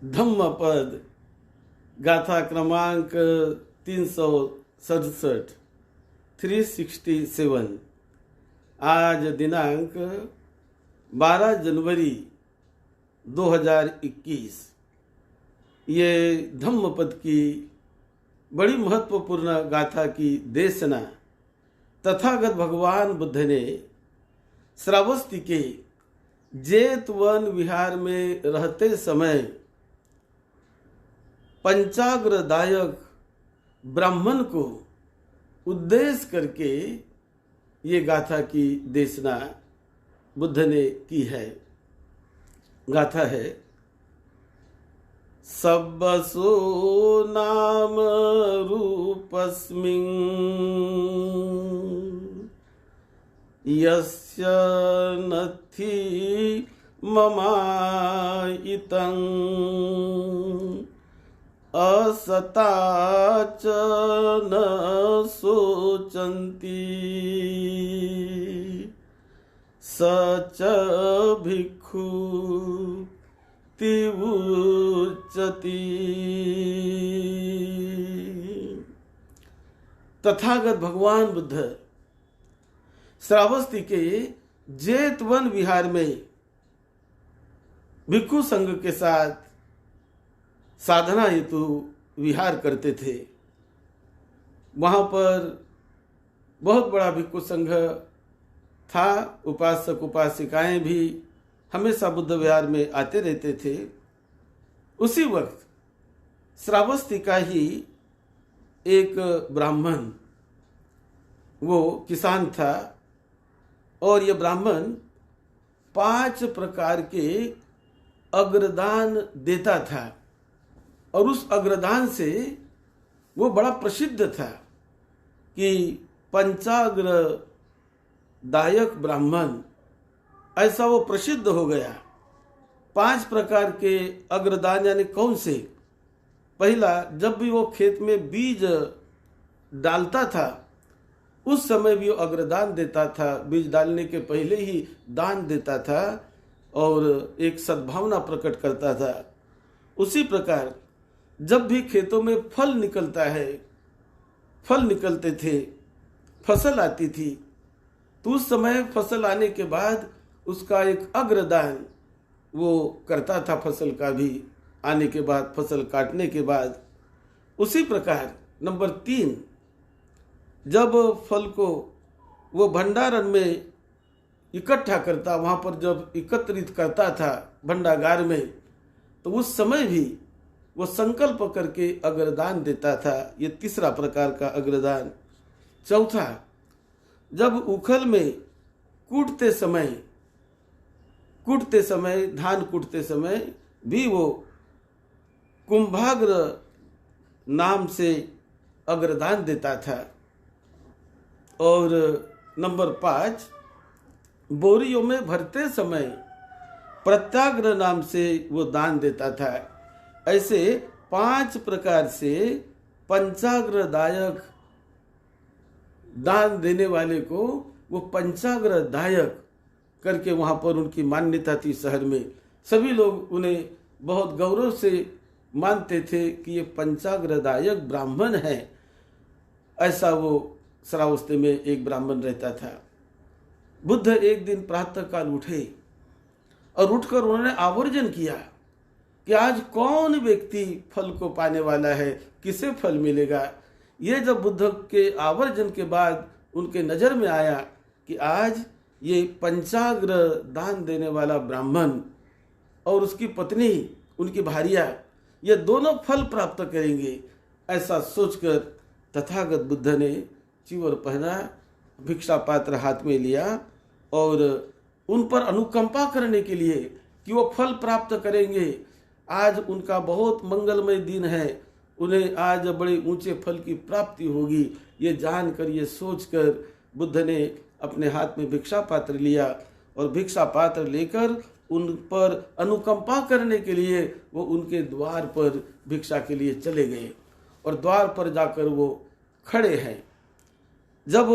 धम्मपद गाथा क्रमांक 367 367। आज दिनांक 12 जनवरी 2021। ये धम्मपद की बड़ी महत्वपूर्ण गाथा की देशना तथागत भगवान बुद्ध ने श्रावस्ती के जेतवन विहार में रहते समय पंचाग्रदायक ब्राह्मण को उद्देश्य करके ये गाथा की देशना बुद्ध ने की है। गाथा है, सब्बसो नाम रूपस्मिन् यस्य नथि ममायितं असता च न शोचन्ति स च भिक्खु तिवुच्यति। तथागत भगवान बुद्ध श्रावस्ती के जेतवन विहार में भिक्षु संघ के साथ साधना हेतु विहार करते थे। वहां पर बहुत बड़ा भिक्षु संघ था। उपासक उपासिकाएं भी हमेशा बुद्ध विहार में आते रहते थे। उसी वक्त श्रावस्ती का ही एक ब्राह्मण, वो किसान था, और ये ब्राह्मण 5 प्रकार के अग्रदान देता था, और उस अग्रदान से वो बड़ा प्रसिद्ध था कि पंचाग्र दायक ब्राह्मण, ऐसा वो प्रसिद्ध हो गया। 5 प्रकार के अग्रदान यानी कौन से? पहला, जब भी वो खेत में बीज डालता था उस समय भी वो अग्रदान देता था। बीज डालने के पहले ही दान देता था और एक सद्भावना प्रकट करता था। उसी प्रकार जब भी खेतों में फल निकलता है, फल निकलते थे, फसल आती थी, तो उस समय फसल आने के बाद उसका एक अग्रदान वो करता था, फसल का भी आने के बाद, फसल काटने के बाद। उसी प्रकार नंबर 3, जब फल को वो भंडारण में इकट्ठा करता, वहां पर जब एकत्रित करता था भंडागार में, तो उस समय भी वो संकल्प करके अग्रदान देता था। ये तीसरा प्रकार का अग्रदान। चौथा, जब उखल में कूटते समय धान कूटते समय भी वो कुंभाग्र नाम से अग्रदान देता था। और नंबर 5, बोरियों में भरते समय प्रत्याग्र नाम से वो दान देता था। ऐसे 5 प्रकार से पंचाग्रदायक दान देने वाले को वो पंचाग्रदायक करके वहां पर उनकी मान्यता थी। शहर में सभी लोग उन्हें बहुत गौरव से मानते थे कि ये पंचाग्रदायक ब्राह्मण है। ऐसा वो श्रावस्ती में एक ब्राह्मण रहता था। बुद्ध एक दिन प्रातः काल उठे और उठकर उन्होंने आवर्जन किया कि आज कौन व्यक्ति फल को पाने वाला है, किसे फल मिलेगा। ये जब बुद्ध के आवर्जन के बाद उनके नजर में आया कि आज ये पंचाग्र दान देने वाला ब्राह्मण और उसकी पत्नी, उनकी भार्या, ये दोनों फल प्राप्त करेंगे, ऐसा सोचकर तथागत बुद्ध ने चिवर पहना, भिक्षा पात्र हाथ में लिया और उन पर अनुकंपा करने के लिए कि वो फल प्राप्त करेंगे। आज उनका बहुत मंगलमय दिन है, उन्हें आज बड़े ऊंचे फल की प्राप्ति होगी। ये जानकर, ये सोचकर बुद्ध ने अपने हाथ में भिक्षा पात्र लिया और भिक्षा पात्र लेकर उन पर अनुकंपा करने के लिए वो उनके द्वार पर भिक्षा के लिए चले गए। और द्वार पर जाकर वो खड़े हैं। जब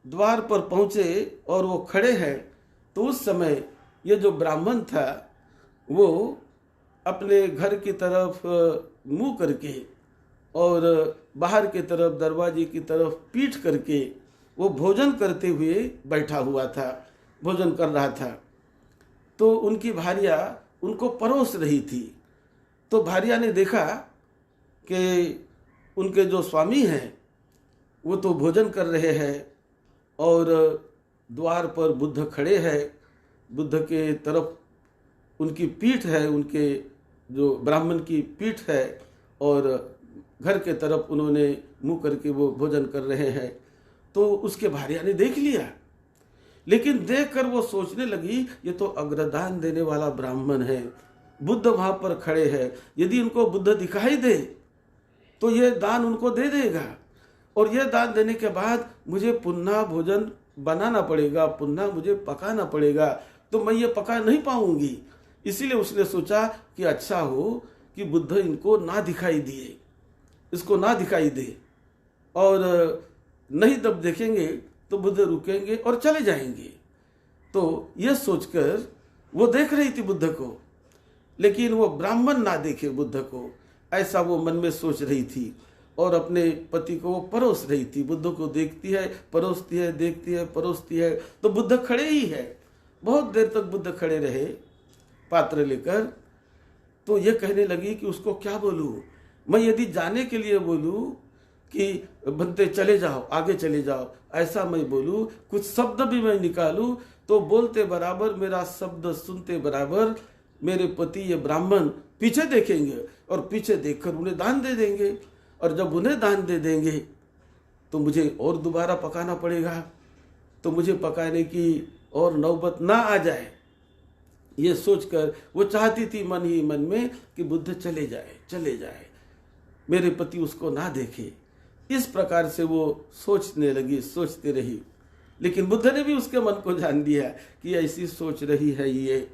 द्वार पर पहुंचे और वो खड़े हैं तो उस समय ये जो ब्राह्मण था वो अपने घर की तरफ मुंह करके और बाहर की तरफ दरवाजे की तरफ पीठ करके वो भोजन करते हुए बैठा हुआ था, भोजन कर रहा था। तो उनकी भार्या उनको परोस रही थी। तो भार्या ने देखा कि उनके जो स्वामी हैं वो तो भोजन कर रहे हैं और द्वार पर बुद्ध खड़े हैं, बुद्ध के तरफ उनकी पीठ है, उनके जो ब्राह्मण की पीठ है और घर के तरफ उन्होंने मुंह करके वो भोजन कर रहे हैं। तो उसके भार्या ने देख लिया, लेकिन देखकर वो सोचने लगी ये तो अग्रदान देने वाला ब्राह्मण है, बुद्ध वहां पर खड़े हैं, यदि उनको बुद्ध दिखाई दे तो ये दान उनको दे देगा और ये दान देने के बाद मुझे पुनः भोजन बनाना पड़ेगा, पुनः मुझे पकाना पड़ेगा, तो मैं ये पका नहीं पाऊंगी। इसीलिए उसने सोचा कि अच्छा हो कि बुद्ध इनको ना दिखाई दिए, इसको ना दिखाई दे, और नहीं तब देखेंगे तो बुद्ध रुकेंगे और चले जाएंगे। तो यह सोचकर वो देख रही थी बुद्ध को, लेकिन वो ब्राह्मण ना देखे बुद्ध को, ऐसा वो मन में सोच रही थी और अपने पति को वो परोस रही थी। बुद्ध को देखती है, परोसती है, देखती है, परोसती है, तो बुद्ध खड़े ही है। बहुत देर तक बुद्ध खड़े रहे पात्र लेकर। तो ये कहने लगी कि उसको क्या बोलूं, मैं यदि जाने के लिए बोलूं कि बनते चले जाओ, आगे चले जाओ, ऐसा मैं बोलूं, कुछ शब्द भी मैं निकालूं तो बोलते बराबर, मेरा शब्द सुनते बराबर मेरे पति ये ब्राह्मण पीछे देखेंगे और पीछे देखकर उन्हें दान दे देंगे, और जब उन्हें दान दे देंगे तो मुझे और दोबारा पकाना पड़ेगा, तो मुझे पकाने की और नौबत ना आ जाए। ये सोचकर वो चाहती थी मन ही मन में कि बुद्ध चले जाए, मेरे पति उसको ना देखे। इस प्रकार से वो सोचने लगी, सोचती रही। लेकिन बुद्ध ने भी उसके मन को जान लिया कि ऐसी सोच रही है ये।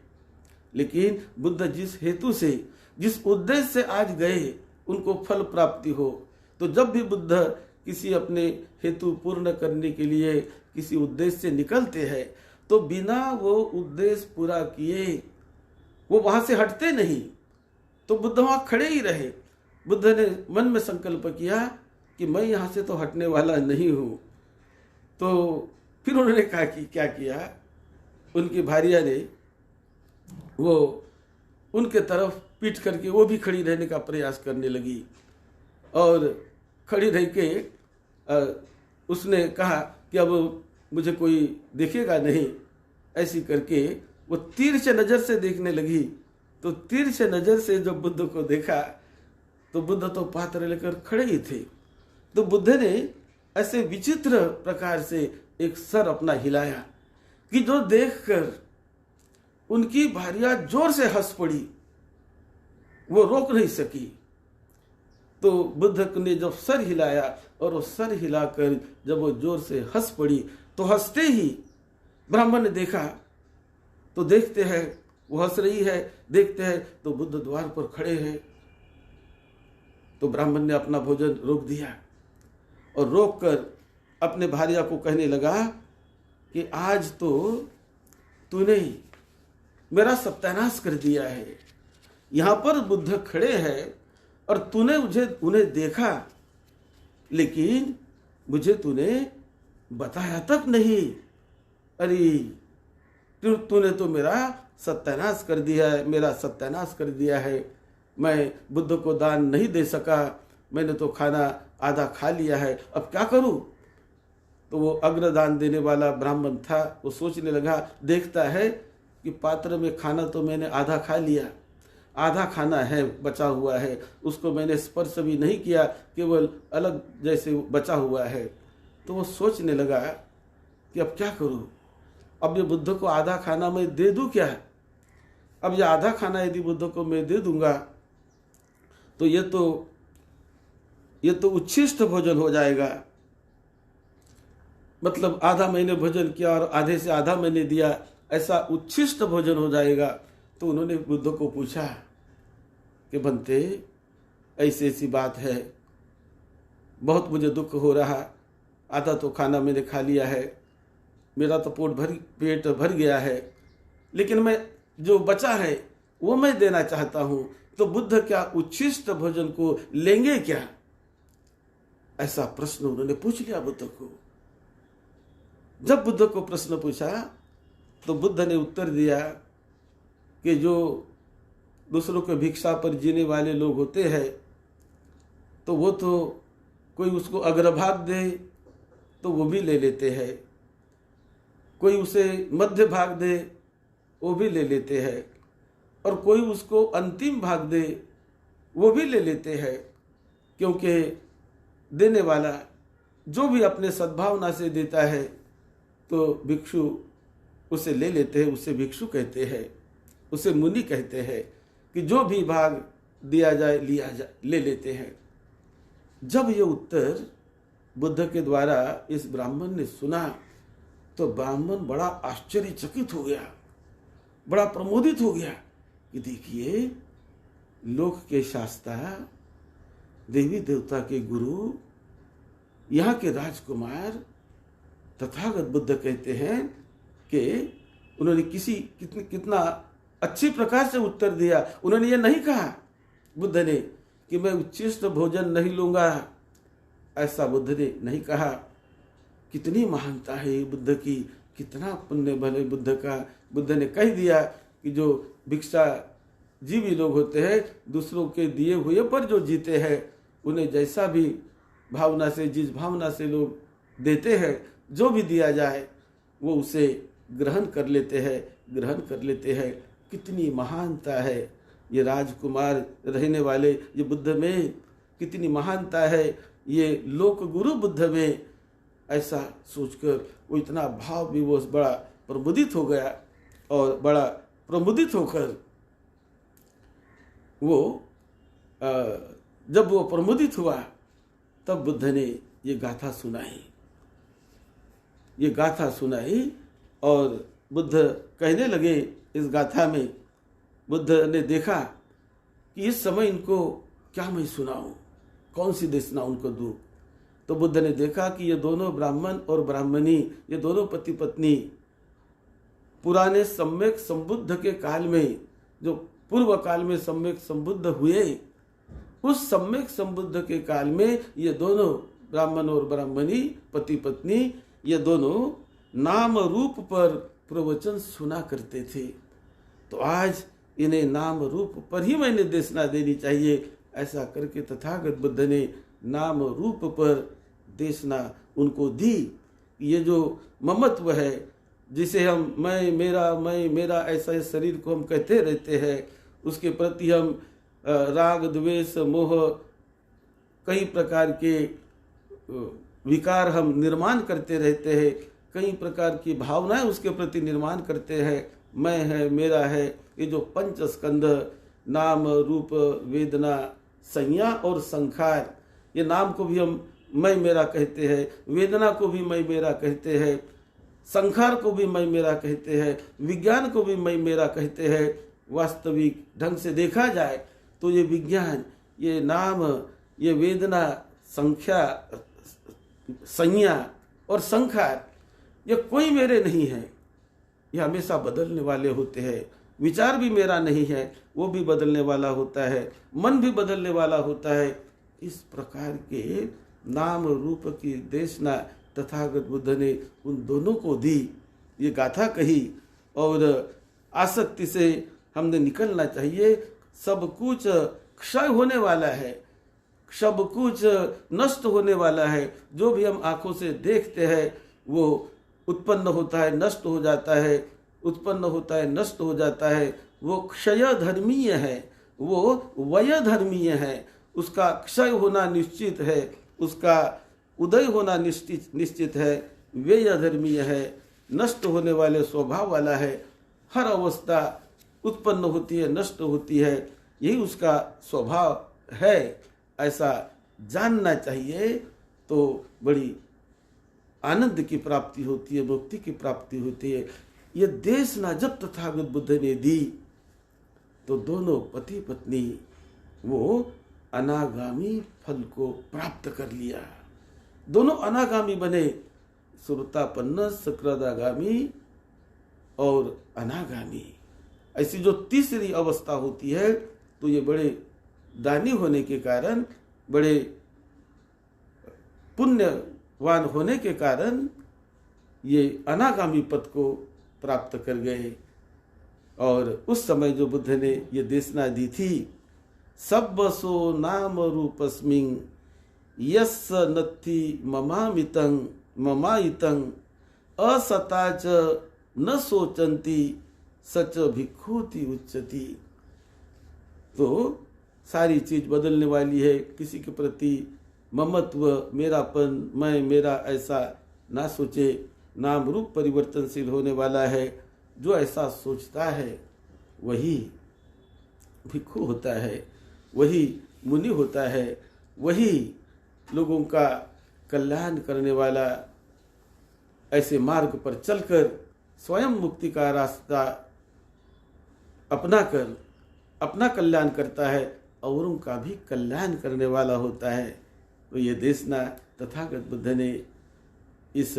लेकिन बुद्ध जिस हेतु से, जिस उद्देश्य से आज गए, उनको फल प्राप्ति हो। तो जब भी बुद्ध किसी अपने हेतु पूर्ण करने के लिए किसी उद्देश्य से निकलते हैं तो बिना वो उद्देश्य पूरा किए वो वहां से हटते नहीं। तो बुद्ध वहां खड़े ही रहे। बुद्ध ने मन में संकल्प किया कि मैं यहां से तो हटने वाला नहीं हूं। तो फिर उन्होंने कहा कि क्या किया, उनकी भार्या ने वो उनके तरफ पीट करके वो भी खड़ी रहने का प्रयास करने लगी, और खड़ी रह के उसने कहा कि अब मुझे कोई देखेगा नहीं। ऐसी करके वो तिरछे नजर से देखने लगी। तो तिरछे नजर से जब बुद्ध को देखा तो बुद्ध तो पात्र लेकर खड़े ही थे। तो बुद्ध ने ऐसे विचित्र प्रकार से एक सर अपना हिलाया कि जो देखकर उनकी भार्या जोर से हंस पड़ी, वो रोक नहीं सकी। तो बुद्ध ने जब सर हिलाया और वो सर हिलाकर जब वो जोर से हंस पड़ी, तो हंसते ही ब्राह्मण ने देखा, तो देखते हैं वो हंस रही है, देखते हैं तो बुद्ध द्वार पर खड़े हैं। तो ब्राह्मण ने अपना भोजन रोक दिया और रोक कर अपने भार्या को कहने लगा कि आज तो तूने मेरा सत्यानाश कर दिया है। यहाँ पर बुद्ध खड़े हैं और तूने उन्हें देखा, लेकिन मुझे तूने बताया तक नहीं। अरे तूने तो मेरा सत्यानाश कर दिया है, मेरा सत्यानाश कर दिया है। मैं बुद्ध को दान नहीं दे सका, मैंने तो खाना आधा खा लिया है, अब क्या करूं। तो वो अग्रदान देने वाला ब्राह्मण था, वो सोचने लगा, देखता है कि पात्र में खाना तो मैंने आधा खा लिया, आधा खाना है बचा हुआ है, उसको मैंने स्पर्श भी नहीं किया, केवल अलग जैसे बचा हुआ है। तो वो सोचने लगा कि अब क्या करूं, अब ये बुद्ध को आधा खाना मैं दे दूं क्या। अब ये आधा खाना यदि बुद्ध को मैं दे दूंगा तो ये तो उच्छिष्ट भोजन हो जाएगा। मतलब आधा मैंने भोजन किया और आधे से आधा मैंने दिया, ऐसा उच्छिष्ट भोजन हो जाएगा। तो उन्होंने बुद्ध को पूछा कि बनते ऐसी ऐसी बात है, बहुत मुझे दुख हो रहा, आधा तो खाना मैंने खा लिया है, मेरा तो पेट भर गया है, लेकिन मैं जो बचा है वो मैं देना चाहता हूँ, तो बुद्ध क्या उच्छिष्ट भोजन को लेंगे क्या? ऐसा प्रश्न उन्होंने पूछ लिया बुद्ध को। जब बुद्ध को प्रश्न पूछा तो बुद्ध ने उत्तर दिया कि जो दूसरों के भिक्षा पर जीने वाले लोग होते हैं तो वो तो कोई उसको अग्रभाग दे तो वो भी ले लेते हैं, कोई उसे मध्य भाग दे वो भी ले लेते हैं, और कोई उसको अंतिम भाग दे वो भी ले लेते हैं, क्योंकि देने वाला जो भी अपने सद्भावना से देता है तो भिक्षु उसे ले लेते हैं, उसे भिक्षु कहते हैं, उसे मुनि कहते हैं कि जो भी भाग दिया जाए लिया जाए ले लेते हैं। जब ये उत्तर बुद्ध के द्वारा इस ब्राह्मण ने सुना तो ब्राह्मण बड़ा आश्चर्यचकित हो गया, बड़ा प्रमोदित हो गया कि देखिए, लोक के शास्त्रा, देवी देवता के गुरु, यहाँ के राजकुमार तथागत बुद्ध कहते हैं कि उन्होंने कितना अच्छी प्रकार से उत्तर दिया। उन्होंने ये नहीं कहा बुद्ध ने कि मैं उच्छिष्ट भोजन नहीं लूंगा, ऐसा बुद्ध ने नहीं कहा। कितनी महानता है बुद्ध की, कितना पुण्य भले बुद्ध का। बुद्ध ने कह दिया कि जो भिक्षा जीवी लोग होते हैं, दूसरों के दिए हुए पर जो जीते हैं, उन्हें जैसा भी भावना से, जिस भावना से लोग देते हैं, जो भी दिया जाए वो उसे ग्रहण कर लेते हैं। कितनी महानता है ये राजकुमार रहने वाले ये बुद्ध में, कितनी महानता है ये लोक गुरु बुद्ध में। ऐसा सोचकर वो इतना भाव विवश बड़ा प्रमुदित हो गया, और बड़ा प्रमुदित होकर वो जब वो प्रमुदित हुआ तब बुद्ध ने ये गाथा सुनाई और बुद्ध कहने लगे इस गाथा में। बुद्ध ने देखा कि इस समय इनको क्या मैं सुनाऊं, कौन सी देशना उनको दूं। तो बुद्ध ने देखा कि ये दोनों ब्राह्मण और ब्राह्मणी, ये दोनों पति पत्नी पुराने सम्यक संबुद्ध के काल में, जो पूर्व काल में सम्यक संबुद्ध हुए, उस सम्यक संबुद्ध के काल में ये दोनों ब्राह्मण और ब्राह्मणी पति पत्नी, ये दोनों नाम रूप पर प्रवचन सुना करते थे। तो आज इन्हें नाम रूप पर ही मैंने देशना देनी चाहिए। ऐसा करके तथागत बुद्ध ने नाम रूप पर देशना उनको दी। ये जो ममत्व है, जिसे हम मैं मेरा ऐसा इस शरीर को हम कहते रहते हैं, उसके प्रति हम राग द्वेष मोह कई प्रकार के विकार हम निर्माण करते रहते हैं, कई प्रकार की भावनाएं उसके प्रति निर्माण करते हैं। मैं है, मेरा है, ये जो पंच स्कंध नाम रूप वेदना संज्ञा और संखार, ये नाम को भी हम मैं मेरा कहते हैं, वेदना को भी मैं मेरा कहते हैं, संखार को भी मैं मेरा कहते हैं, विज्ञान को भी मैं मेरा कहते हैं। वास्तविक ढंग से देखा जाए तो ये विज्ञान, ये नाम, ये वेदना, संख्या, संज्ञा और संखार, ये कोई मेरे नहीं है, ये हमेशा बदलने वाले होते हैं। विचार भी मेरा नहीं है, वो भी बदलने वाला होता है, मन भी बदलने वाला होता है। इस प्रकार के नाम रूप की देशना तथागत बुद्ध ने उन दोनों को दी। ये गाथा कही और आसक्ति से हमने निकलना चाहिए। सब कुछ क्षय होने वाला है, सब कुछ नष्ट होने वाला है। जो भी हम आंखों से देखते हैं वो उत्पन्न होता है, नष्ट हो जाता है, उत्पन्न होता है, नष्ट हो जाता है। वो क्षय धर्मीय है, वो वय धर्मीय है। उसका क्षय होना निश्चित है, उसका उदय होना निश्चित है। व्यय धर्मीय है, नष्ट होने वाले स्वभाव वाला है। हर अवस्था उत्पन्न होती है, नष्ट होती है, यही उसका स्वभाव है। ऐसा जानना चाहिए तो बड़ी आनंद की प्राप्ति होती है, मुक्ति की प्राप्ति होती है। ये देशना जब तथागत बुद्ध ने दी तो दोनों पति पत्नी वो अनागामी फल को प्राप्त कर लिया। दोनों अनागामी बने, सुरतापन्न, सकृदागामी और अनागामी। ऐसी जो तीसरी अवस्था होती है तो ये बड़े दानी होने के कारण, बड़े पुण्यवान होने के कारण ये अनागामी पद को प्राप्त कर गए। और उस समय जो बुद्ध ने ये देशना दी थी, सब्बसो नाम रूपस्मिं यस्स नत्थि ममायितं असताच न सोचंती सच भिक्षुति उच्चति। तो सारी चीज बदलने वाली है, किसी के प्रति ममत्व, मेरापन, मैं मेरा ऐसा ना सोचे। नाम रूप परिवर्तनशील होने वाला है, जो ऐसा सोचता है वही भिक्षु होता है, वही मुनि होता है, वही लोगों का कल्याण करने वाला ऐसे मार्ग पर चलकर स्वयं मुक्ति का रास्ता अपनाकर अपना कल्याण करता है, औरों का भी कल्याण करने वाला होता है। तो ये देशना तथागत बुद्ध ने इस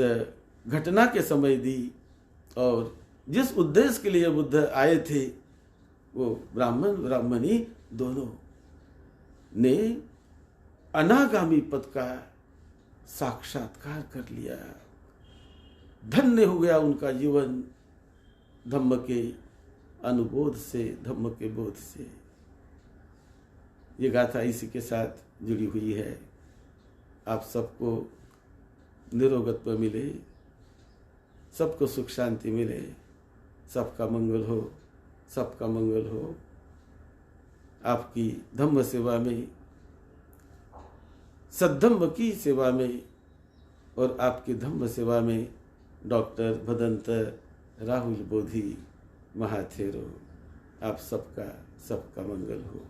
घटना के समय दी, और जिस उद्देश्य के लिए बुद्ध आए थे वो ब्राह्मण ब्राह्मणी दोनों ने अनागामी पद का साक्षात्कार कर लिया। धन्य हो गया उनका जीवन धम्म के अनुबोध से, धम्म के बोध से। ये गाथा इसी के साथ जुड़ी हुई है। आप सबको निरोगत्व मिले, सबको सुख शांति मिले, सबका मंगल हो, सबका मंगल हो। आपकी धम्म सेवा में, सद्धम्म की सेवा में और आपकी धम्म सेवा में डॉक्टर भदंत राहुल बोधी महाथेरो, आप सबका सबका मंगल हो।